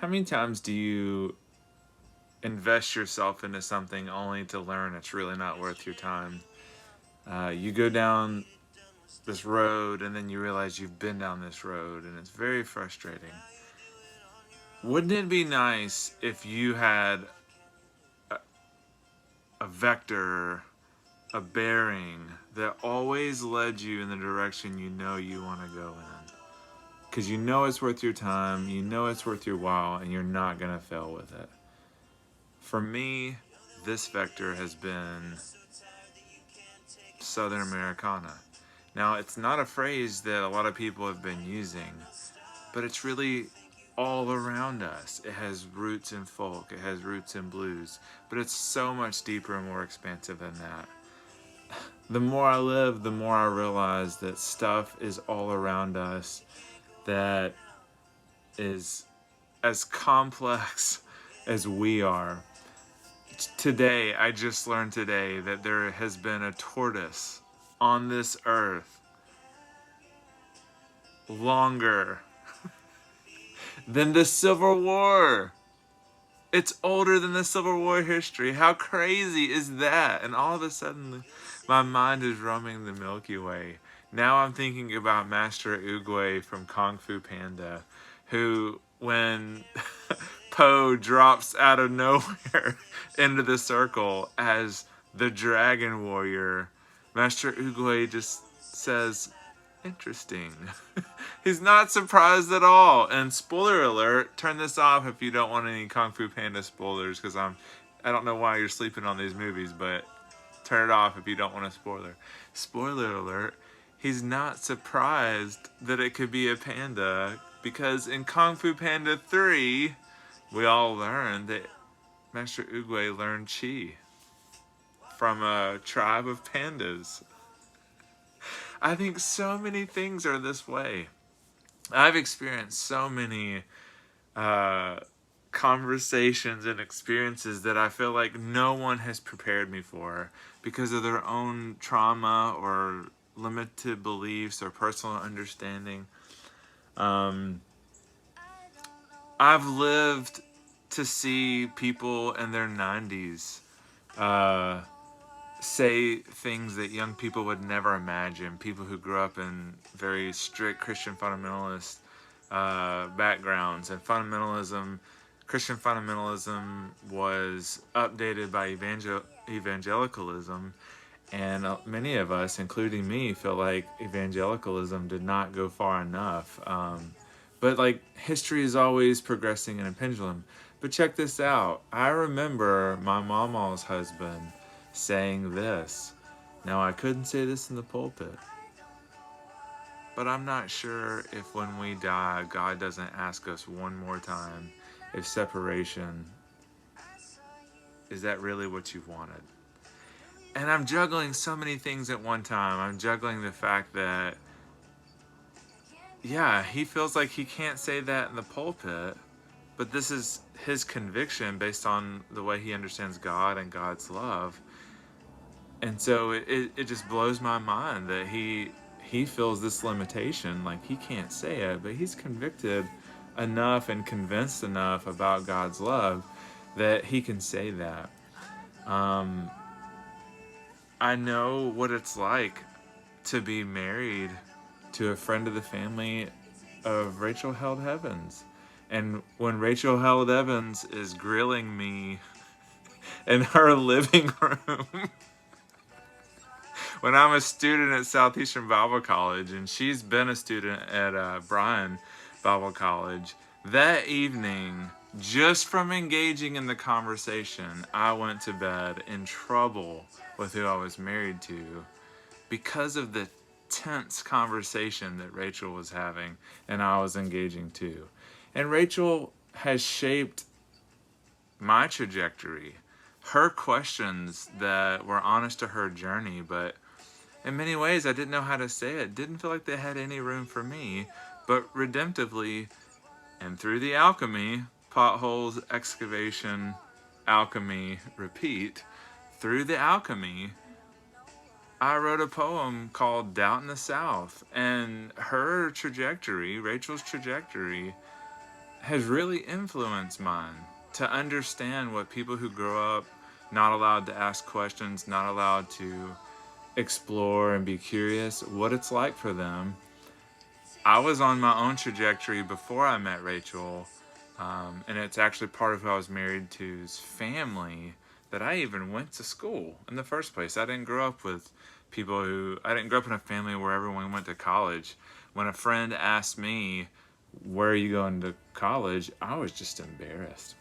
How many times do you invest yourself into something only to learn it's really not worth your time? You go down this road and then you realize you've been down this road and it's very frustrating. Wouldn't it be nice if you had a, a vector, a bearing that always led you in the direction you know you want to go in? Because you know it's worth your time, you know it's worth your while, and you're not going to fail with it. For me, this vector has been Southern Americana. Now, it's not a phrase that a lot of people have been using, but it's really all around us. It has roots in folk, it has roots in blues, but it's so much deeper and more expansive than that. The more I live, the more I realize that stuff is all around us that is as complex as we are. Today, I just learned today that there has been a tortoise on this earth longer than the Civil War. It's older than the Civil War history. How crazy is that? And all of a sudden, my mind is roaming the Milky Way. Now I'm thinking about Master Oogway from Kung Fu Panda, who, when Po drops out of nowhere into the circle as the Dragon Warrior, Master Oogway just says, interesting. He's not surprised at all. And spoiler alert, turn this off if you don't want any Kung Fu Panda spoilers, because I don't know why you're sleeping on these movies, but turn it off if you don't want a spoiler. Spoiler alert, he's not surprised that it could be a panda, because in Kung Fu Panda 3, we all learned that Master Oogway learned Chi from a tribe of pandas. I think so many things are this way. I've experienced so many conversations and experiences that I feel like no one has prepared me for because of their own trauma or limited beliefs or personal understanding. I've lived to see people in their 90s say things that young people would never imagine. People who grew up in very strict Christian fundamentalist backgrounds. And Christian fundamentalism was updated by evangelicalism. And many of us, including me, feel like evangelicalism did not go far enough. But like, history is always progressing in a pendulum. But check this out. I remember my mama's husband saying this. Now, I couldn't say this in the pulpit, but I'm not sure if when we die, God doesn't ask us one more time if separation, is that really what you wanted? And I'm juggling so many things at one time. I'm juggling the fact that, yeah, he feels like he can't say that in the pulpit, but this is his conviction based on the way he understands God and God's love. And so it just blows my mind that he feels this limitation, like he can't say it, but he's convicted enough and convinced enough about God's love that he can say that. I know what it's like to be married to a friend of the family of Rachel Held Evans. And when Rachel Held Evans is grilling me in her living room, when I'm a student at Southeastern Bible College, and she's been a student at Bryan Bible College, that evening, just from engaging in the conversation, I went to bed in trouble with who I was married to because of the tense conversation that Rachel was having and I was engaging too. And Rachel has shaped my trajectory. Her questions that were honest to her journey, but in many ways I didn't know how to say it. Didn't feel like they had any room for me, but redemptively and through the alchemy, potholes, excavation, alchemy, repeat, through the alchemy, I wrote a poem called Doubt in the South. And her trajectory, Rachel's trajectory, has really influenced mine to understand what people who grow up not allowed to ask questions, not allowed to explore and be curious, what it's like for them. I was on my own trajectory before I met Rachel, and it's actually part of who I was married to's family that I even went to school in the first place. I didn't grow up with I didn't grow up in a family where everyone went to college. When a friend asked me, "Where are you going to college?" I was just embarrassed.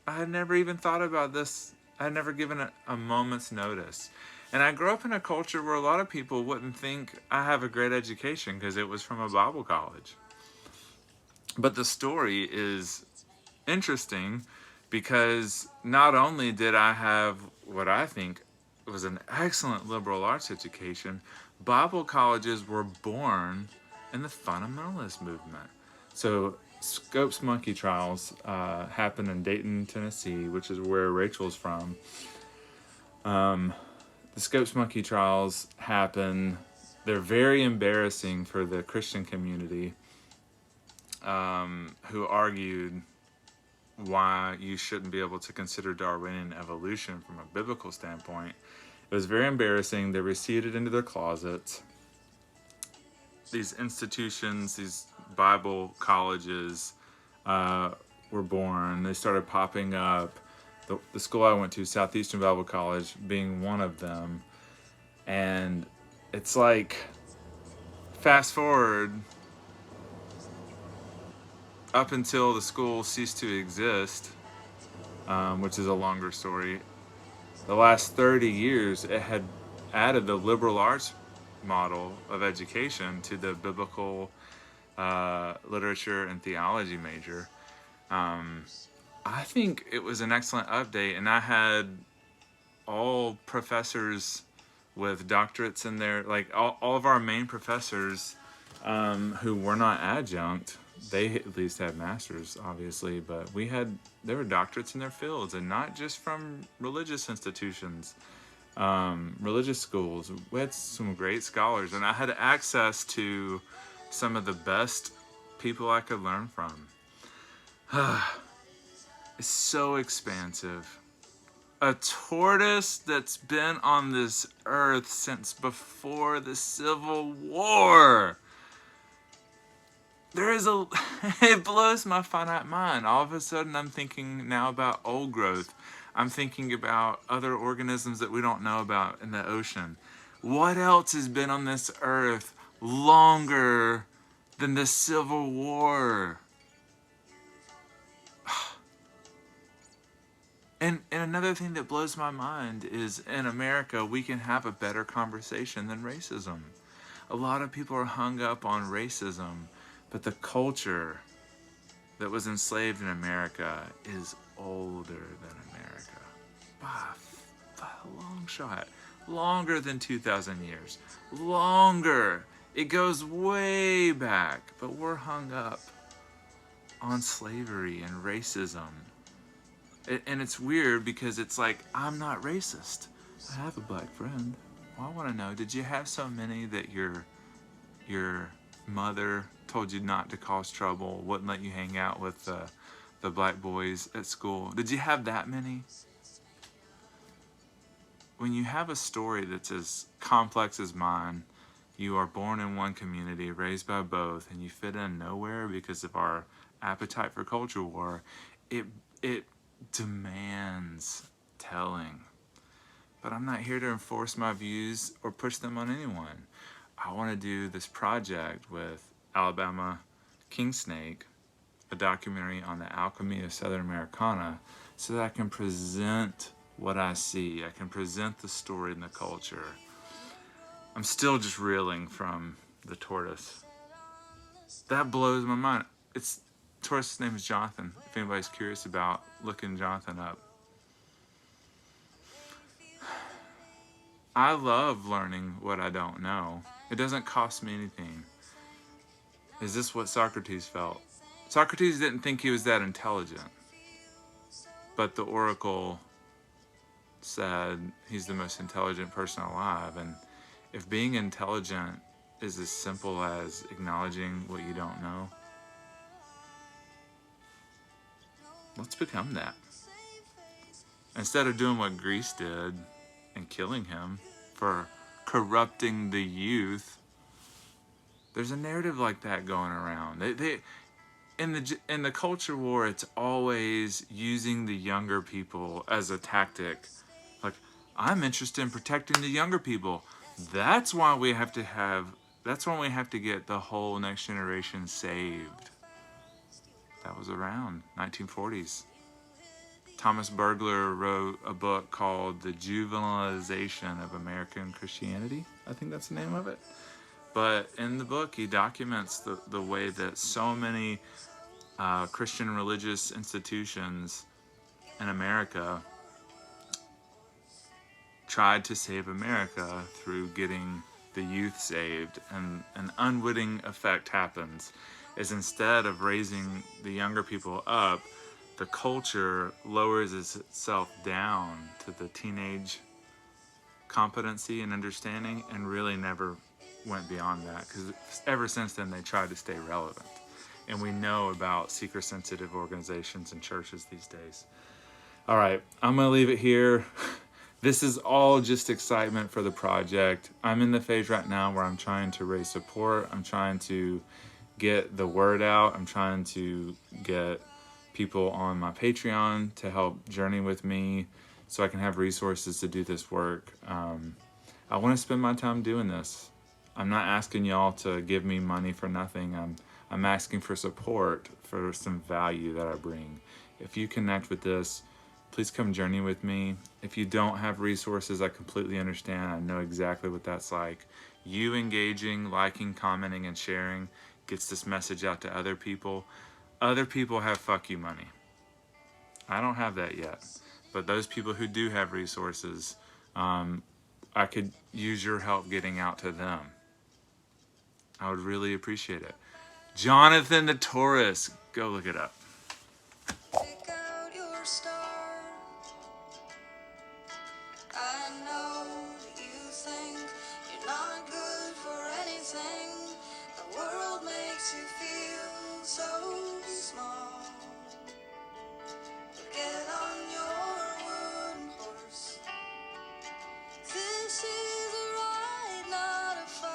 I had never even thought about this. I had never given it a moment's notice. And I grew up in a culture where a lot of people wouldn't think I have a great education because it was from a Bible college. But the story is interesting because not only did I have what I think was an excellent liberal arts education, Bible colleges were born in the fundamentalist movement. So Scopes Monkey Trials happened in Dayton, Tennessee, which is where Rachel's from. The Scopes Monkey Trials happen. They're very embarrassing for the Christian community, who argued why you shouldn't be able to consider Darwinian evolution from a biblical standpoint. It was very embarrassing. They receded into their closets. These institutions, these Bible colleges were born. They started popping up. The school I went to, Southeastern Bible College, being one of them. And it's like, fast forward up until the school ceased to exist, which is a longer story. The last 30 years, it had added the liberal arts model of education to the biblical literature and theology major. I think it was an excellent update, and I had all professors with doctorates in there, like all of our main professors who were not adjunct. They at least had masters, obviously, but there were doctorates in their fields, and not just from religious institutions, religious schools. We had some great scholars, and I had access to some of the best people I could learn from. It's so expansive. A tortoise that's been on this earth since before the Civil War. It blows my finite mind. All of a sudden I'm thinking now about old growth. I'm thinking about other organisms that we don't know about in the ocean. What else has been on this earth longer than the Civil War? And another thing that blows my mind is in America, we can have a better conversation than racism. A lot of people are hung up on racism, but the culture that was enslaved in America is older than America. By a long shot. Longer than 2,000 years. Longer. It goes way back, but we're hung up on slavery and racism. And it's weird because it's like, I'm not racist. I have a black friend. Well, I want to know, did you have so many that your mother told you not to cause trouble, wouldn't let you hang out with the black boys at school? Did you have that many? When you have a story that's as complex as mine, you are born in one community, raised by both, and you fit in nowhere because of our appetite for culture war, it demands telling. But I'm not here to enforce my views or push them on anyone. I want to do this project with Alabama King Snake, a documentary on the alchemy of Southern Americana, so that I can present what I see. I can present the story and the culture. I'm still just reeling from the tortoise. That blows my mind. Tortoise's name is Jonathan, if anybody's curious about looking Jonathan up. I love learning what I don't know. It doesn't cost me anything. Is this what Socrates felt? Socrates didn't think he was that intelligent. But the oracle said he's the most intelligent person alive. And if being intelligent is as simple as acknowledging what you don't know, Let's become that. Instead of doing what Greece did and killing him for corrupting the youth, there's a narrative like that going around. In the culture war, it's always using the younger people as a tactic. Like, I'm interested in protecting the younger people. That's why we have to have. That's why we have to get the whole next generation saved. That was around 1940s. Thomas Bergler wrote a book called The Juvenilization of American Christianity. I think that's the name of it. But in the book, he documents the way that so many Christian religious institutions in America tried to save America through getting the youth saved. And an unwitting effect happens is instead of raising the younger people up, the culture lowers itself down to the teenage competency and understanding and really never went beyond that, because ever since then they tried to stay relevant. And we know about seeker sensitive organizations and churches these days. All right, I'm going to leave it here. This is all just excitement for the project. I'm in the phase right now where I'm trying to raise support. I'm trying to get the word out. I'm trying to get people on my Patreon to help journey with me so I can have resources to do this work. I want to spend my time doing this. I'm not asking y'all to give me money for nothing. I'm asking for support for some value that I bring. If you connect with this, please come journey with me. If you don't have resources, I completely understand. I know exactly what that's like. You engaging, liking, commenting, and sharing gets this message out to other people. Other people have fuck you money. I don't have that yet. But those people who do have resources, I could use your help getting out to them. I would really appreciate it. Jonathan the Taurus. Go look it up. Pick out your star. I know that you think you're not good for anything. The world makes you feel so small. Get on your wooden horse. This is a ride, not a fight.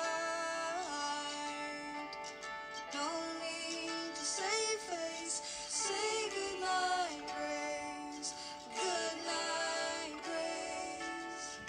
No need to save face. Say goodnight, Grace. Goodnight, Grace.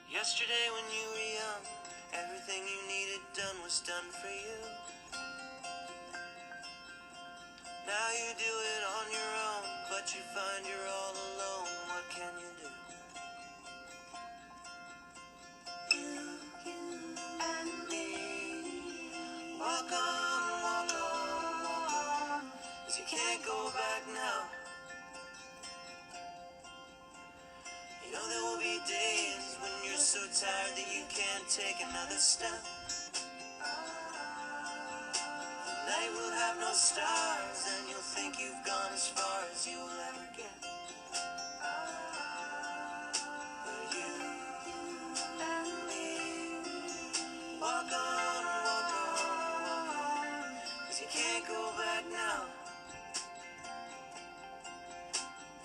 Yesterday when you were young, everything you needed done was done for you. Now you do it on your own, but you find you're all alone. What can you do? You and me. Walk on, walk on, walk on, 'cause you can't go back now. You know there will be days when you're so tired that you can't take another step. The night will have no stars, and you'll think you've gone as far as you will ever get. But you and me, walk on, walk on, walk on, 'cause you can't go back now.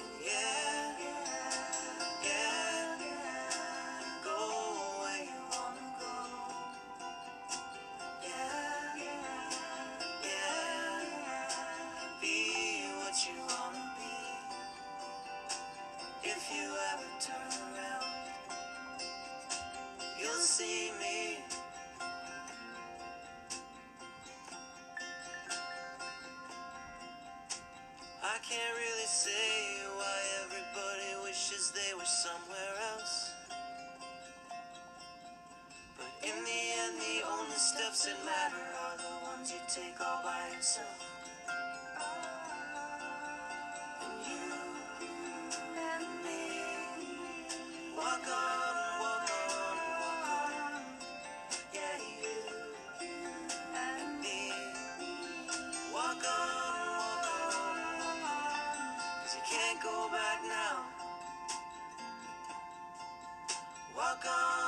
And yeah, go where you wanna go. Yeah, be what you wanna be. If you ever turn around, you'll see me. I can't really say why everybody wishes they were somewhere else. But in the end, the only steps that matter are the ones you take all by yourself. And you and me, walk on, walk on, walk on. Yeah, you and me. Walk on, walk on. 'Cause you can't go back now. Walk on.